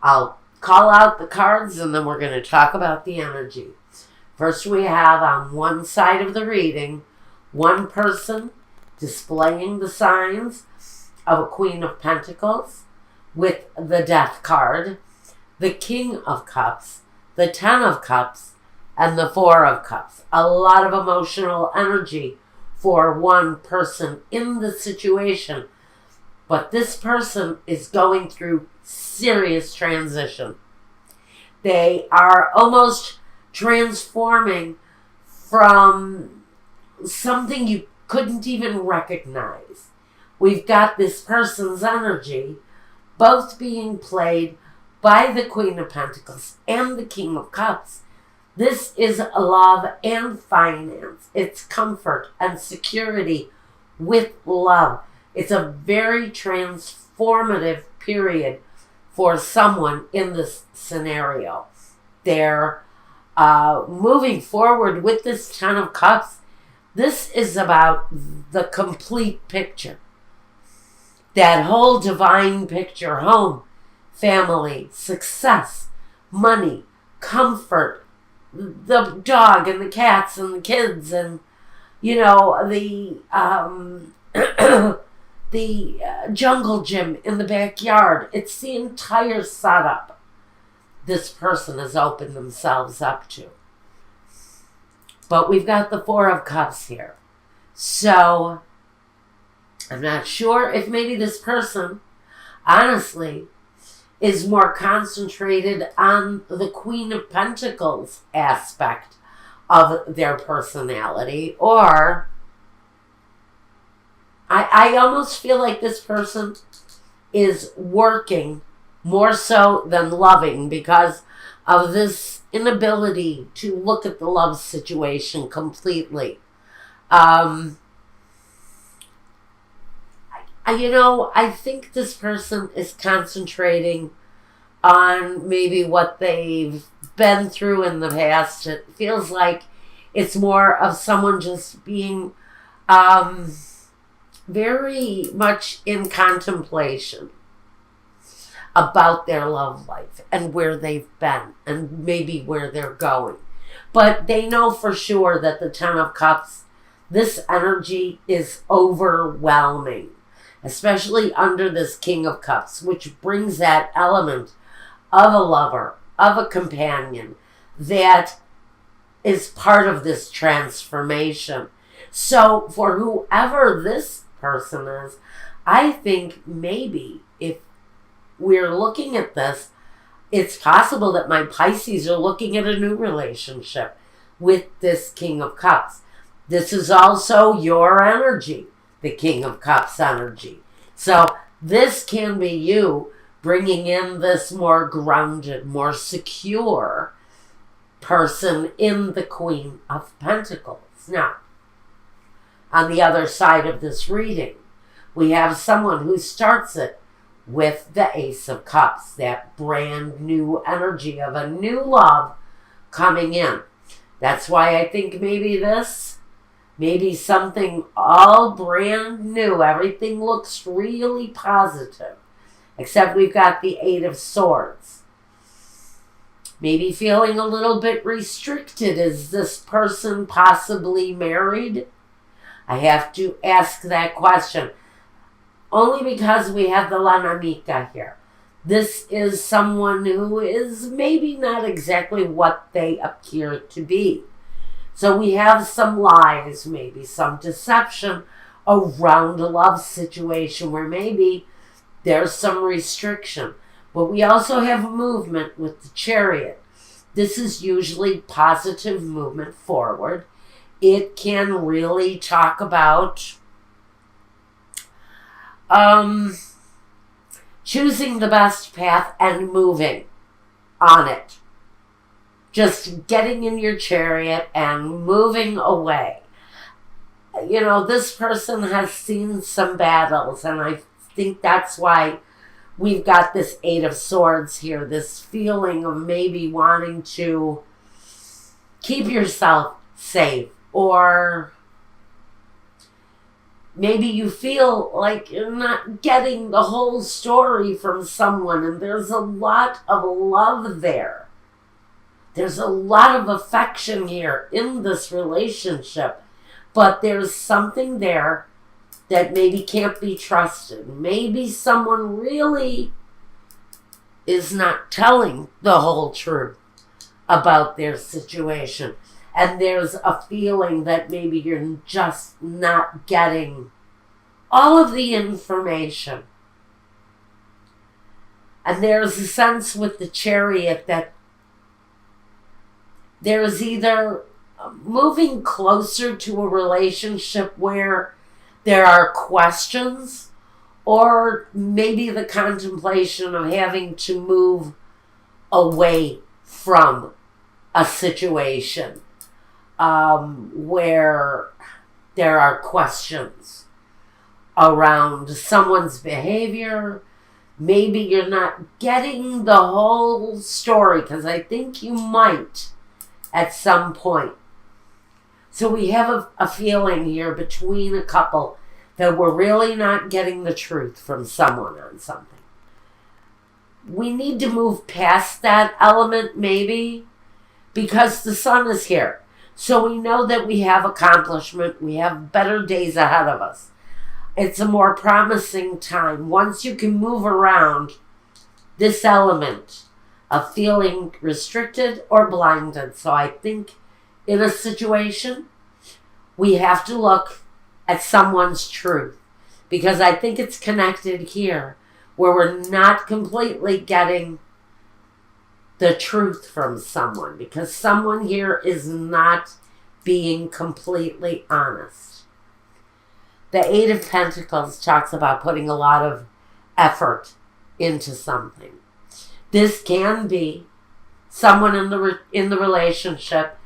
I'll call out the cards and then we're going to talk about the energy. First, we have on one side of the reading, one person displaying the signs of a Queen of Pentacles with the Death card, the King of Cups, the Ten of Cups, and the Four of Cups. A lot of emotional energy for one person in the situation. But this person is going through serious transition. They are almost transforming from something you couldn't even recognize. We've got this person's energy both being played by the Queen of Pentacles and the King of Cups. This is love and finance. It's comfort and security with love. It's a very transformative period for someone in this scenario. They're moving forward with this Ten of Cups. This is about the complete picture. That whole divine picture: home, family, success, money, comfort, the dog and the cats and the kids, and the jungle gym in the backyard. It's the entire setup this person has opened themselves up to. But we've got the Four of Cups here. So I'm not sure if maybe this person, honestly, is more concentrated on the Queen of Pentacles aspect of their personality, or I almost feel like this person is working more so than loving because of this inability to look at the love situation completely. I think this person is concentrating on maybe what they've been through in the past. It feels like it's more of someone just being very much in contemplation about their love life and where they've been and maybe where they're going. But they know for sure that the Ten of Cups, this energy is overwhelming, especially under this King of Cups, which brings that element of a lover, of a companion, that is part of this transformation. So for whoever this person is, I think maybe if we're looking at this, it's possible that my Pisces are looking at a new relationship with this King of Cups. This is also your energy, the King of Cups energy. So this can be you bringing in this more grounded, more secure person in the Queen of Pentacles. Now, on the other side of this reading, we have someone who starts it with the Ace of Cups, that brand new energy of a new love coming in. That's why I think maybe something all brand new. Everything looks really positive, except we've got the Eight of Swords. Maybe feeling a little bit restricted. Is this person possibly married? I have to ask that question. Only because we have the La Namica here. This is someone who is maybe not exactly what they appear to be. So we have some lies, maybe some deception around a love situation where maybe there's some restriction. But we also have movement with the Chariot. This is usually positive movement forward. It can really talk about choosing the best path and moving on it. Just getting in your chariot and moving away. This person has seen some battles, and I think that's why we've got this Eight of Swords here, this feeling of maybe wanting to keep yourself safe, or Maybe you feel like you're not getting the whole story from someone, and there's a lot of love there. There's a lot of affection here in this relationship, but there's something there that maybe can't be trusted. Maybe someone really is not telling the whole truth about their situation. And there's a feeling that maybe you're just not getting all of the information. And there's a sense with the Chariot that there's either moving closer to a relationship where there are questions, or maybe the contemplation of having to move away from a situation where there are questions around someone's behavior. Maybe you're not getting the whole story, because I think you might at some point. So we have a feeling here between a couple that we're really not getting the truth from someone on something. We need to move past that element maybe, because the sun is here. So we know that we have accomplishment. We have better days ahead of us. It's a more promising time. Once you can move around this element of feeling restricted or blinded. So I think in a situation, we have to look at someone's truth, because I think it's connected here where we're not completely getting the truth from someone, because someone here is not being completely honest. The Eight of Pentacles talks about putting a lot of effort into something. This can be someone in the relationship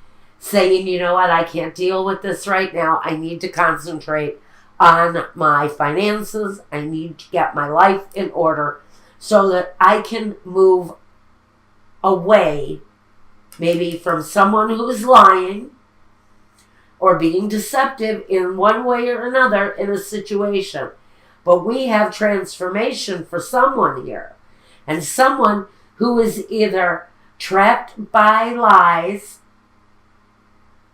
saying, you know what, I can't deal with this right now. I need to concentrate on my finances. I need to get my life in order so that I can move away maybe from someone who is lying or being deceptive in one way or another in a situation. But we have transformation for someone here. And someone who is either trapped by lies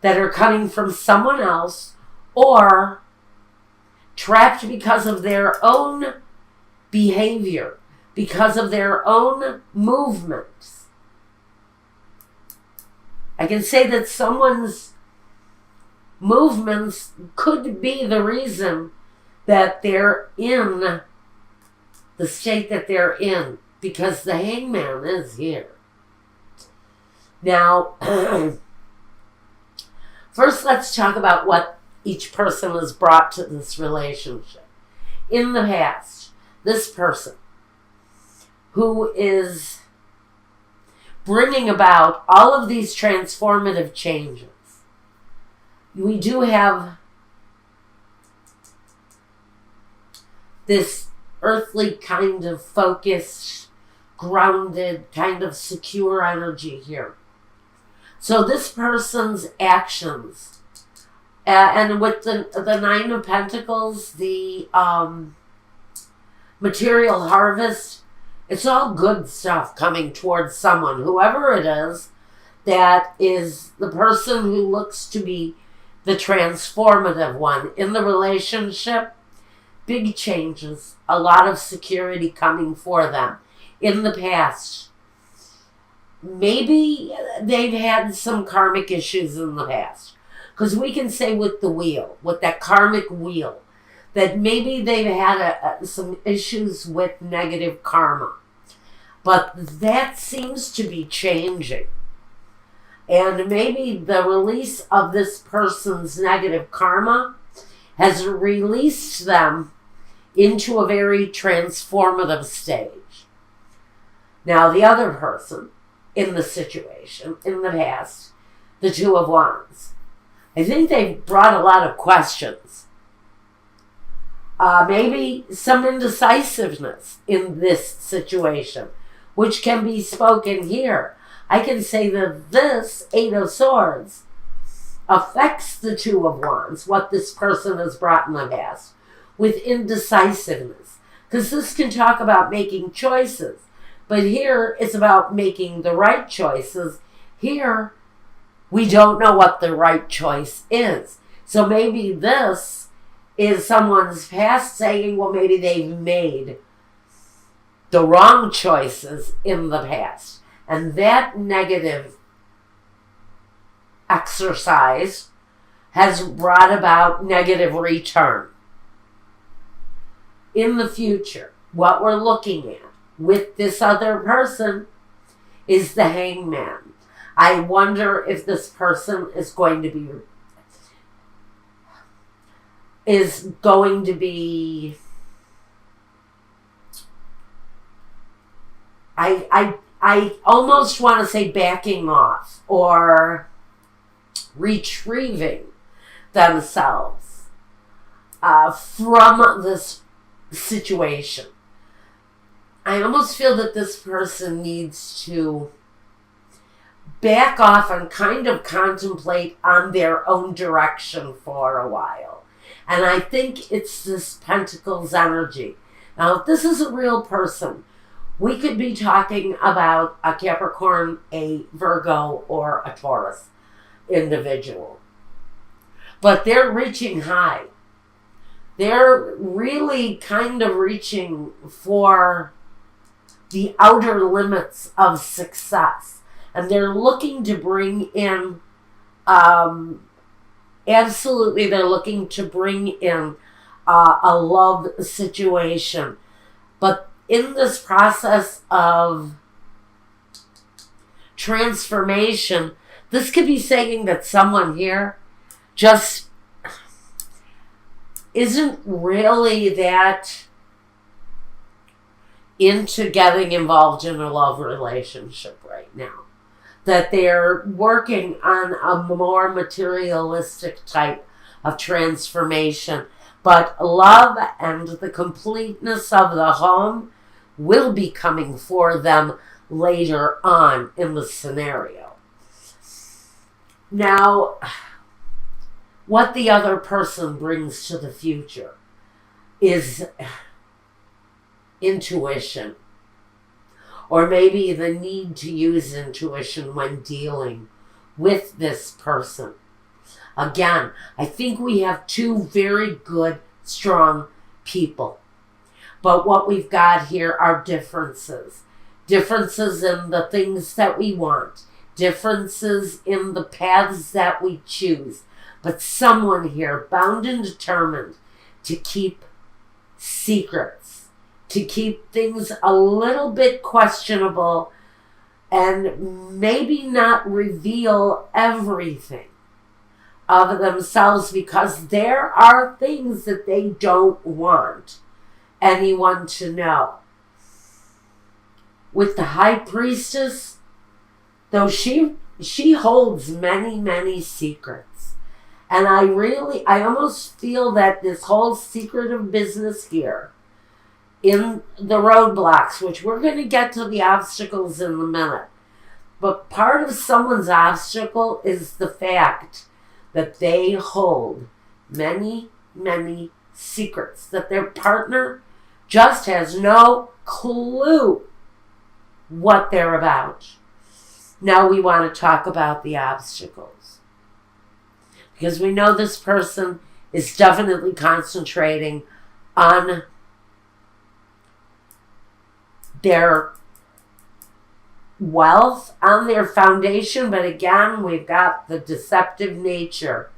that are coming from someone else, or trapped because of their own behavior, because of their own movements. I can say that someone's movements could be the reason that they're in the state that they're in, because the Hangman is here. Now, first let's talk about what each person has brought to this relationship. In the past, this person who is bringing about all of these transformative changes. We do have this earthly kind of focused, grounded, kind of secure energy here. So this person's actions, and with the Nine of Pentacles, the material harvest, it's all good stuff coming towards someone, whoever it is, that is the person who looks to be the transformative one in the relationship. Big changes, a lot of security coming for them. In the past, maybe they've had some karmic issues in the past. Because we can say with the wheel, with that karmic wheel, that maybe they've had some issues with negative karma. But that seems to be changing. And maybe the release of this person's negative karma has released them into a very transformative stage. Now, the other person in the situation, in the past, the Two of Wands, I think they've brought a lot of questions. Maybe some indecisiveness in this situation, which can be spoken here. I can say that this Eight of Swords affects the Two of Wands, what this person has brought in the past, with indecisiveness. Because this can talk about making choices. But here it's about making the right choices. Here we don't know what the right choice is. So maybe this is someone's past saying, well, maybe they've made the wrong choices in the past. And that negative exercise has brought about negative return. In the future, what we're looking at with this other person is the Hangman. I wonder if this person is going to be I almost want to say backing off or retrieving themselves from this situation. I almost feel that this person needs to back off and kind of contemplate on their own direction for a while. And I think it's this Pentacles energy. Now, if this is a real person, we could be talking about a Capricorn, a Virgo, or a Taurus individual. But they're reaching high. They're really kind of reaching for the outer limits of success. And they're looking to bring in, absolutely, they're looking to bring in a love situation. But in this process of transformation, this could be saying that someone here just isn't really that into getting involved in a love relationship right now. That they're working on a more materialistic type of transformation. But love and the completeness of the home will be coming for them later on in the scenario. Now, what the other person brings to the future is intuition. Or maybe the need to use intuition when dealing with this person. Again, I think we have two very good, strong people. But what we've got here are differences. Differences in the things that we want. Differences in the paths that we choose. But someone here bound and determined to keep secrets. To keep things a little bit questionable and maybe not reveal everything of themselves, because there are things that they don't want anyone to know. With the High Priestess, though she holds many, many secrets. And I almost feel that this whole secretive business here, in the roadblocks, which we're going to get to the obstacles in a minute. But part of someone's obstacle is the fact that they hold many, many secrets. That their partner just has no clue what they're about. Now we want to talk about the obstacles. Because we know this person is definitely concentrating on their wealth, on their foundation, but again, we've got the deceptive nature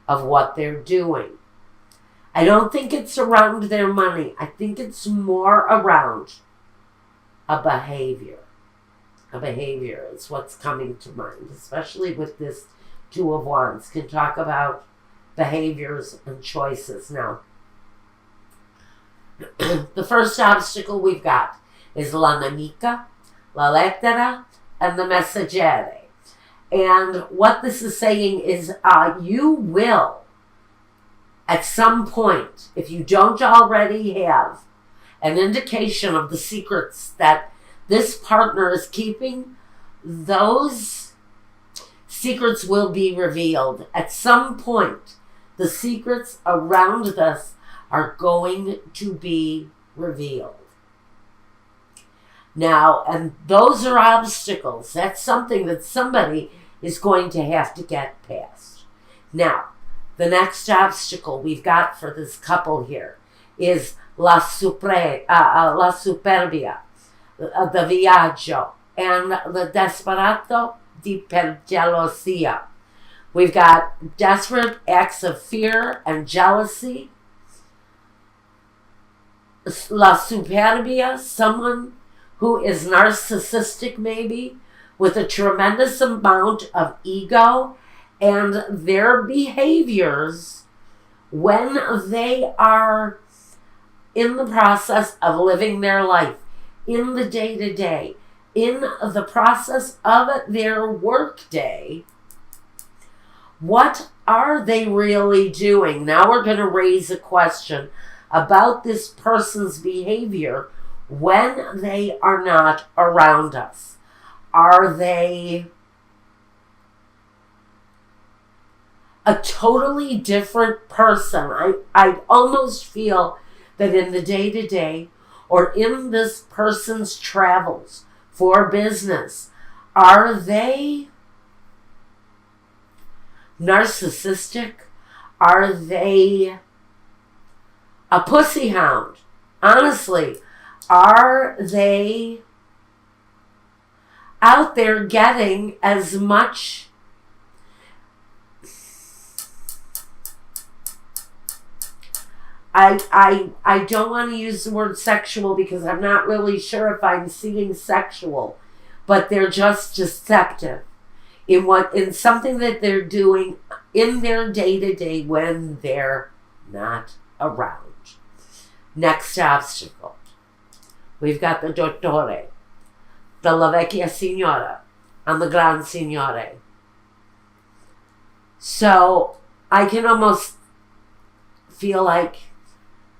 of what they're doing. I don't think it's around their money. I think it's more around a behavior. A behavior is what's coming to mind, especially with this Two of Wands. Can talk about behaviors and choices. Now, the first obstacle we've got is la nemica, la lettera, and the messaggere. And what this is saying is you will, at some point, if you don't already have an indication of the secrets that this partner is keeping, those secrets will be revealed. At some point, the secrets around this are going to be revealed. Now, and those are obstacles. That's something that somebody is going to have to get past. Now, the next obstacle we've got for this couple here is la superbia, the viaggio, and the desperato di per gelosia. We've got desperate acts of fear and jealousy. La superbia, someone who is narcissistic maybe, with a tremendous amount of ego, and their behaviors when they are in the process of living their life, in the day-to-day, in the process of their work day, what are they really doing? Now we're going to raise a question about this person's behavior when they are not around us. Are they a totally different person? I almost feel that in the day-to-day or in this person's travels for business, are they narcissistic? Are they a pussy hound? Honestly, are they out there getting as much I don't want to use the word sexual because I'm not really sure if I'm seeing sexual, but they're just deceptive in something that they're doing in their day-to-day when they're not around. Next obstacle. We've got the dottore, the la vecchia signora, and the gran signore. So I can almost feel like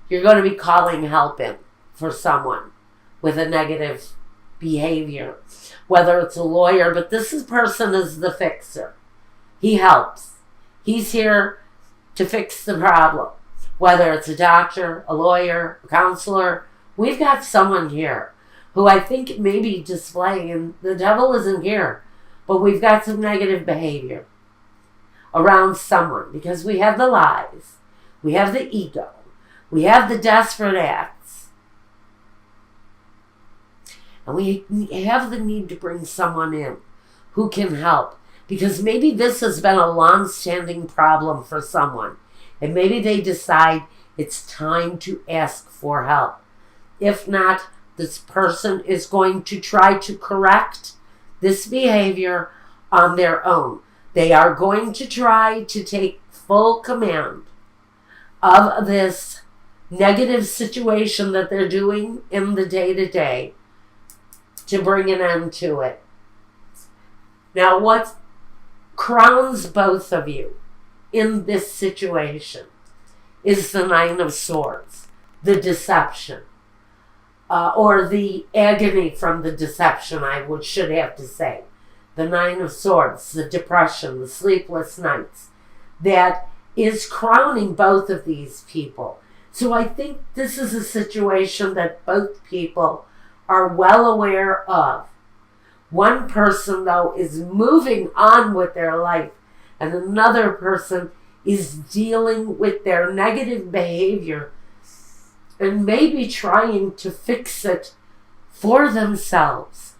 you're going to be calling help in for someone with a negative behavior, whether it's a lawyer, but person is the fixer. He helps. He's here to fix the problem, whether it's a doctor, a lawyer, a counselor. We've got someone here who I think may be displaying, and the devil isn't here, but we've got some negative behavior around someone because we have the lies, we have the ego, we have the desperate acts, and we have the need to bring someone in who can help, because maybe this has been a long-standing problem for someone, and maybe they decide it's time to ask for help. If not, this person is going to try to correct this behavior on their own. They are going to try to take full command of this negative situation that they're doing in the day-to-day to bring an end to it. Now, what crowns both of you in this situation is the Nine of Swords, the deception, or the agony from the deception, should have to say. The Nine of Swords, the depression, the sleepless nights, that is crowning both of these people. So I think this is a situation that both people are well aware of. One person, though, is moving on with their life, and another person is dealing with their negative behavior and maybe trying to fix it for themselves.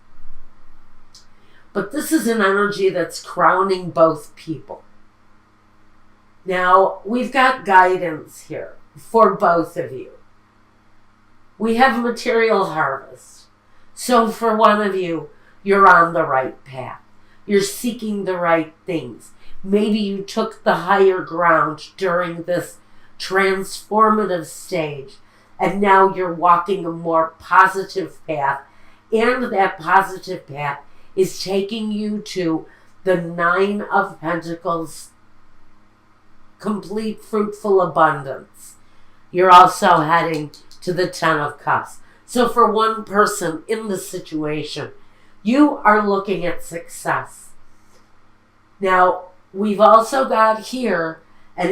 But this is an energy that's crowning both people. Now, we've got guidance here for both of you. We have material harvest. So for one of you, you're on the right path. You're seeking the right things. Maybe you took the higher ground during this transformative stage, and now you're walking a more positive path, and that positive path is taking you to the Nine of Pentacles, complete fruitful abundance. You're also heading to the Ten of Cups. So for one person in the situation, you are looking at success. Now, we've also got here, and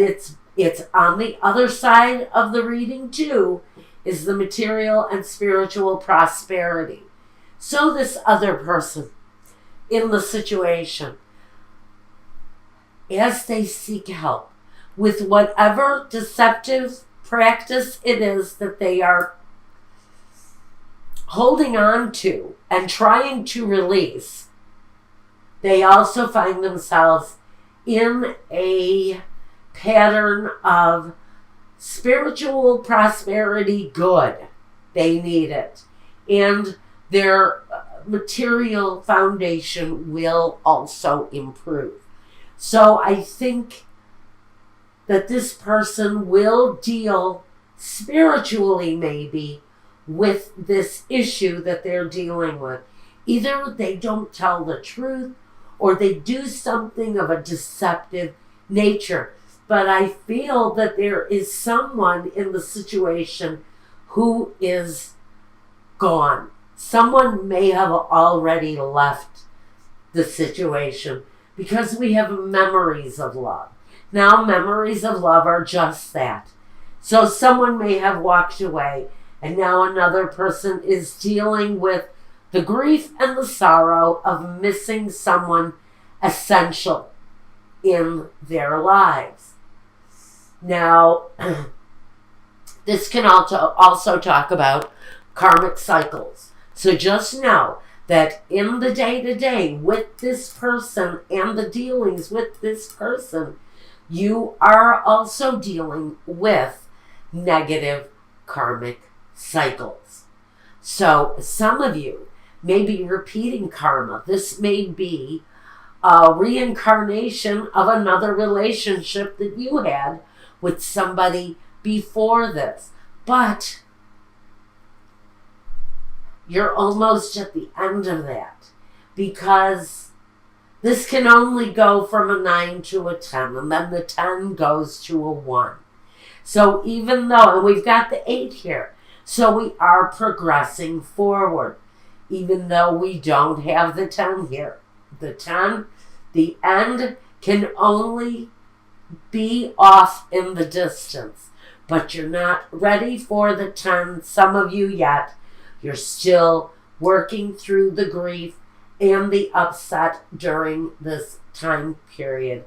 It's on the other side of the reading too, is the material and spiritual prosperity. So this other person in the situation, as they seek help with whatever deceptive practice it is that they are holding on to and trying to release, they also find themselves in a pattern of spiritual prosperity good. They need it. And their material foundation will also improve. So I think that this person will deal spiritually maybe with this issue that they're dealing with. Either they don't tell the truth or they do something of a deceptive nature. But I feel that there is someone in the situation who is gone. Someone may have already left the situation because we have memories of love. Now, memories of love are just that. So someone may have walked away, and now another person is dealing with the grief and the sorrow of missing someone essential in their lives. Now, this can also talk about karmic cycles. So just know that in the day-to-day with this person and the dealings with this person, you are also dealing with negative karmic cycles. So some of you may be repeating karma. This may be a reincarnation of another relationship that you had with somebody before this. But you're almost at the end of that, because this can only go from a 9 to a 10, and then the 10 goes to a 1. So even though, and we've got the 8 here, so we are progressing forward, even though we don't have the 10 here. The 10, the end can only be off in the distance, but you're not ready for the 10, some of you yet. You're still working through the grief and the upset during this time period